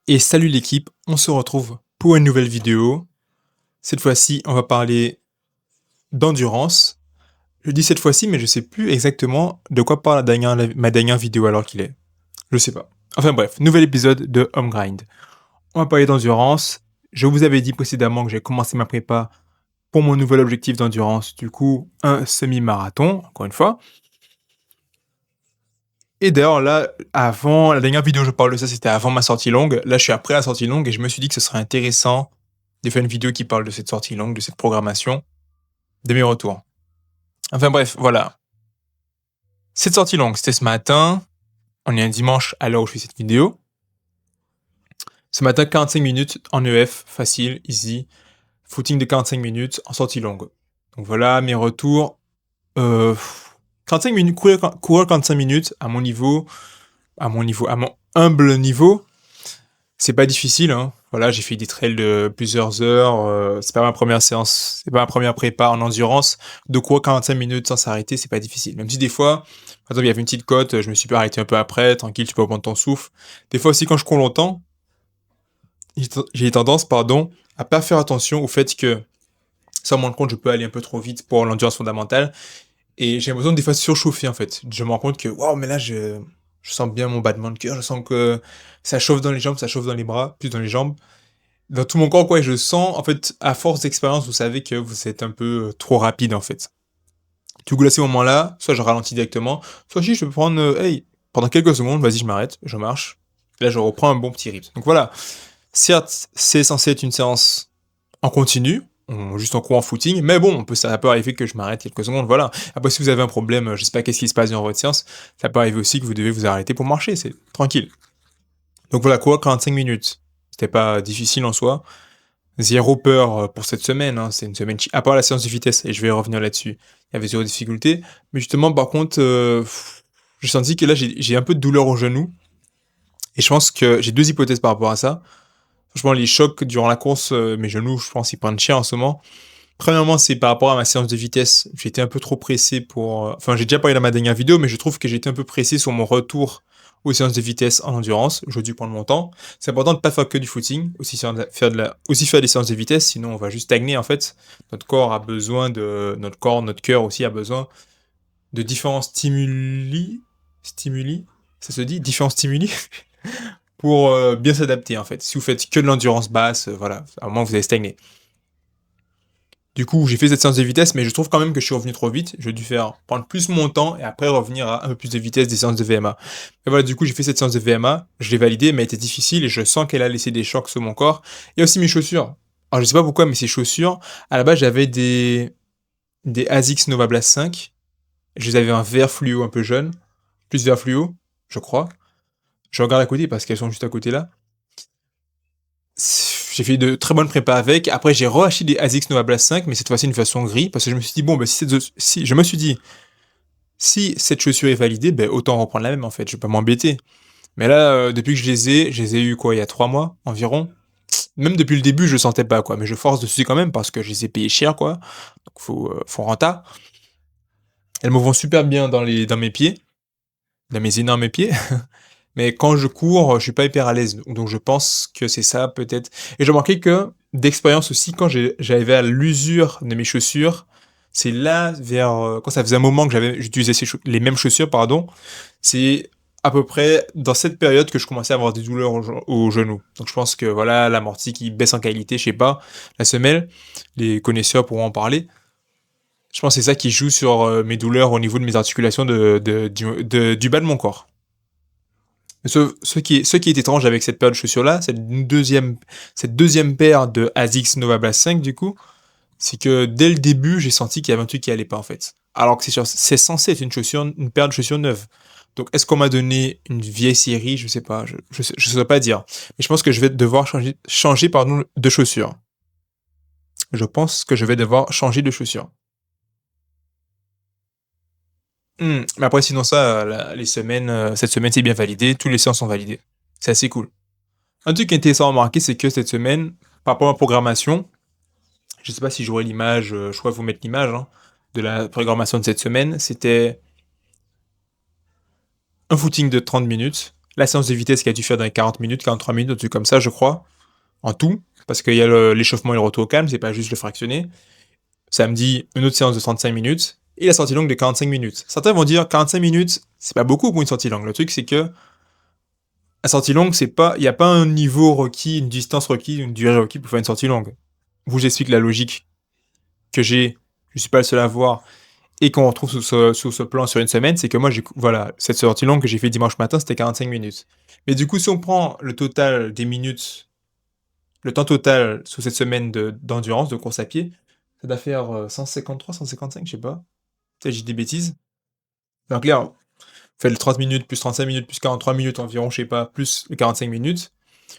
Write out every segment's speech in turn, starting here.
Et salut l'équipe, on se retrouve pour une nouvelle vidéo. Cette fois-ci, on va parler d'endurance. Je dis cette fois-ci, mais je sais plus exactement de quoi parle ma dernière vidéo alors qu'il est. Je sais pas. Enfin bref, nouvel épisode de Home Grind. On va parler d'endurance. Je vous avais dit précédemment que j'ai commencé ma prépa pour mon nouvel objectif d'endurance. Du coup, un semi-marathon, encore une fois. Et d'ailleurs, là, avant, la dernière vidéo où je parle de ça, c'était avant ma sortie longue. Là, je suis après la sortie longue et je me suis dit que ce serait intéressant de faire une vidéo qui parle de cette sortie longue, de cette programmation, de mes retours. Enfin bref, voilà. Cette sortie longue, c'était ce matin. On est un dimanche à l'heure où je fais cette vidéo. Ce matin, 45 minutes en EF, facile, easy. Footing de 45 minutes en sortie longue. Donc voilà, mes retours. 45 minutes, courir 45 minutes à mon à mon humble niveau, c'est pas difficile, hein. Voilà, j'ai fait des trails de plusieurs heures. C'est pas ma première séance, c'est pas ma première prépa en endurance. De courir 45 minutes sans s'arrêter, c'est pas difficile. Même si des fois, par exemple, il y avait une petite côte, je me suis pas arrêté un peu après, tranquille, tu peux reprendre ton souffle. Des fois aussi, quand je cours longtemps, j'ai tendance, à pas faire attention au fait que, sans me rendre compte, je peux aller un peu trop vite pour l'endurance fondamentale. Et j'ai l'impression de des fois de surchauffer, en fait. Je me rends compte que, waouh, mais là, je sens bien mon battement de cœur, je sens que ça chauffe dans les jambes, ça chauffe dans les bras, plus dans les jambes. Dans tout mon corps, quoi, et je sens, en fait, à force d'expérience, vous savez que vous êtes un peu trop rapide, en fait. Du coup, là, ces moments-là, soit je ralentis directement, soit si je peux prendre, hey, pendant quelques secondes, vas-y, je m'arrête, je marche. Là, je reprends un bon petit rythme. Donc voilà. Certes, c'est censé être une séance en continu, juste en cours en footing, mais bon, ça peut arriver que je m'arrête quelques secondes, voilà. Après, si vous avez un problème, je sais pas qu'est-ce qui se passe dans votre séance, ça peut arriver aussi que vous devez vous arrêter pour marcher, c'est tranquille. Donc voilà, quoi, 45 minutes. C'était pas difficile en soi. Zéro peur pour cette semaine, hein. C'est une semaine à part la séance de vitesse, et je vais revenir là-dessus. Il y avait zéro difficulté. Mais justement, par contre, j'ai senti que là, j'ai un peu de douleur au genou. Et je pense que j'ai deux hypothèses par rapport à ça. Franchement, les chocs durant la course, mes genoux, je pense, ils prennent cher en ce moment. Premièrement, c'est par rapport à ma séance de vitesse. J'étais un peu trop pressé pour... Enfin, j'ai déjà parlé dans ma dernière vidéo, mais je trouve que j'étais un peu pressé sur mon retour aux séances de vitesse en endurance. J'aurais dû prendre mon temps. C'est important de pas faire que du footing, aussi faire des séances de vitesse, sinon on va juste stagner en fait. Notre corps a besoin de... notre cœur aussi a besoin de différents stimuli... Stimuli? Ça se dit? Différents stimuli? Pour bien s'adapter en fait. Si vous faites que de l'endurance basse, voilà, à un moment vous allez stagner. Du coup, j'ai fait cette séance de vitesse, mais je trouve quand même que je suis revenu trop vite. J'ai dû prendre plus mon temps et après revenir à un peu plus de vitesse des séances de VMA. Et voilà, du coup, j'ai fait cette séance de VMA, je l'ai validée, mais elle était difficile et je sens qu'elle a laissé des chocs sur mon corps. Et aussi mes chaussures. Alors, je sais pas pourquoi, mais ces chaussures, à la base, j'avais des ASICS Nova Blast 5. Je les avais en vert fluo un peu jaune, plus vert fluo, je crois. Je regarde à côté parce qu'elles sont juste à côté là. J'ai fait de très bonnes prépas avec. Après, j'ai reacheté des ASICS Nova Blast 5, mais cette fois-ci une façon gris, parce que je me suis dit, bon, bah, si, je me suis dit, si cette chaussure est validée, ben, autant reprendre la même, en fait, je vais pas m'embêter. Mais là, depuis que je les ai eu, quoi, il y a 3 mois, environ. Même depuis le début, je sentais pas, quoi, mais je force dessus quand même, parce que je les ai payés cher, quoi. Donc, faut renta. Elles me vont super bien dans mes pieds, dans mes énormes pieds. Mais quand je cours, je suis pas hyper à l'aise. Donc je pense que c'est ça peut-être. Et j'ai remarqué que d'expérience aussi, quand j'arrivais à l'usure de mes chaussures, c'est là vers quand ça faisait un moment que j'utilisais les mêmes chaussures, pardon. C'est à peu près dans cette période que je commençais à avoir des douleurs au genou. Donc je pense que voilà l'amorti qui baisse en qualité, je sais pas, la semelle, les connaisseurs pourront en parler. Je pense que c'est ça qui joue sur mes douleurs au niveau de mes articulations du bas de mon corps. Ce qui est étrange avec cette paire de chaussures-là, cette deuxième paire de ASICS Nova Blast 5, du coup, c'est que dès le début, j'ai senti qu'il y avait un truc qui allait pas, en fait. Alors que c'est censé être une paire de chaussures neuve. Donc, est-ce qu'on m'a donné une vieille série? Je sais pas, je saurais pas dire. Mais je pense que je vais devoir changer, pardon, de chaussures. Je pense que je vais devoir changer de chaussures. Mais après, sinon ça, cette semaine, c'est bien validé. Tous les séances sont validées. C'est assez cool. Un truc intéressant à remarquer, c'est que cette semaine, par rapport à ma programmation, je sais pas si j'aurai l'image, je crois vous mettre l'image hein, de la programmation de cette semaine, c'était un footing de 30 minutes. la séance de vitesse qui a dû faire dans les 40 minutes, 43 minutes, un truc comme ça, je crois, en tout, parce qu'il y a l'échauffement et le retour au calme, c'est pas juste le fractionné. Samedi, une autre séance de 35 minutes, et la sortie longue de 45 minutes. Certains vont dire 45 minutes, c'est pas beaucoup pour une sortie longue. Le truc, c'est que la sortie longue, c'est pas, il n'y a pas un niveau requis, une distance requise, une durée requise pour faire une sortie longue. Vous, j'explique la logique que j'ai, je suis pas le seul à voir, et qu'on retrouve sous ce plan sur une semaine, c'est que moi, voilà, cette sortie longue que j'ai fait dimanche matin, c'était 45 minutes. Mais du coup, si on prend le total des minutes, le temps total sous cette semaine d'endurance, de course à pied, ça doit faire 153, 155, je sais pas. Peut-être j'ai des bêtises. Donc là, vous faites le 30 minutes, plus 35 minutes, plus 43 minutes environ, je sais pas, plus le 45 minutes.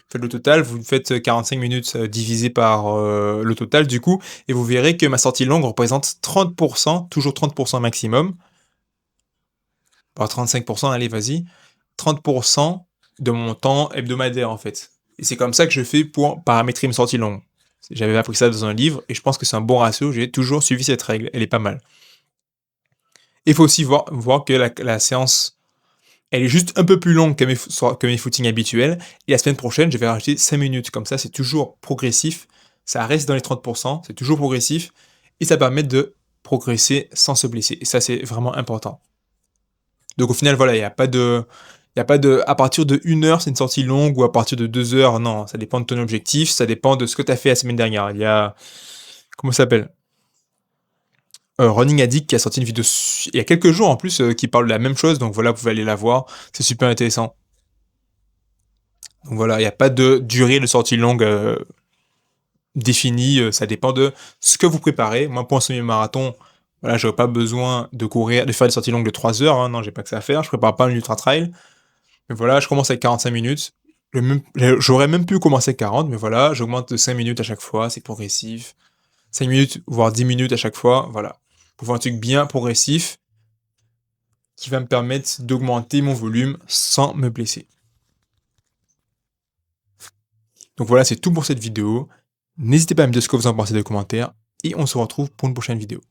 Faites le total, vous faites 45 minutes divisé par le total du coup, et vous verrez que ma sortie longue représente 30%, toujours 30% maximum, par 35%, allez vas-y, 30% de mon temps hebdomadaire en fait. Et c'est comme ça que je fais pour paramétrer une sortie longue. J'avais appris ça dans un livre, et je pense que c'est un bon ratio, j'ai toujours suivi cette règle, elle est pas mal. Il faut aussi voir que la séance, elle est juste un peu plus longue que mes footings habituels. Et la semaine prochaine, je vais rajouter 5 minutes. Comme ça, c'est toujours progressif. Ça reste dans les 30%, c'est toujours progressif. Et ça permet de progresser sans se blesser. Et ça, c'est vraiment important. Donc au final, voilà, il n'y a pas de... Il n'y a pas de... À partir de 1 heure, c'est une sortie longue, ou à partir de 2 heures, non. Ça dépend de ton objectif, ça dépend de ce que tu as fait la semaine dernière. Il y a... Comment ça s'appelle? Running Addict qui a sorti une vidéo il y a quelques jours en plus qui parle de la même chose, donc voilà, vous pouvez aller la voir, c'est super intéressant. Donc voilà, il n'y a pas de durée de sortie longue définie, ça dépend de ce que vous préparez. Moi, pour un semi-marathon, voilà, j'aurais pas besoin de courir, de faire des sorties longues de 3 heures, hein, non, j'ai pas que ça à faire, je prépare pas un ultra trail. Mais voilà, je commence avec 45 minutes. J'aurais même pu commencer avec 40, mais voilà, j'augmente de 5 minutes à chaque fois, c'est progressif. 5 minutes, voire 10 minutes à chaque fois, voilà. Pour faire un truc bien progressif, qui va me permettre d'augmenter mon volume sans me blesser. Donc voilà, c'est tout pour cette vidéo. N'hésitez pas à me dire ce que vous en pensez dans les commentaires et on se retrouve pour une prochaine vidéo.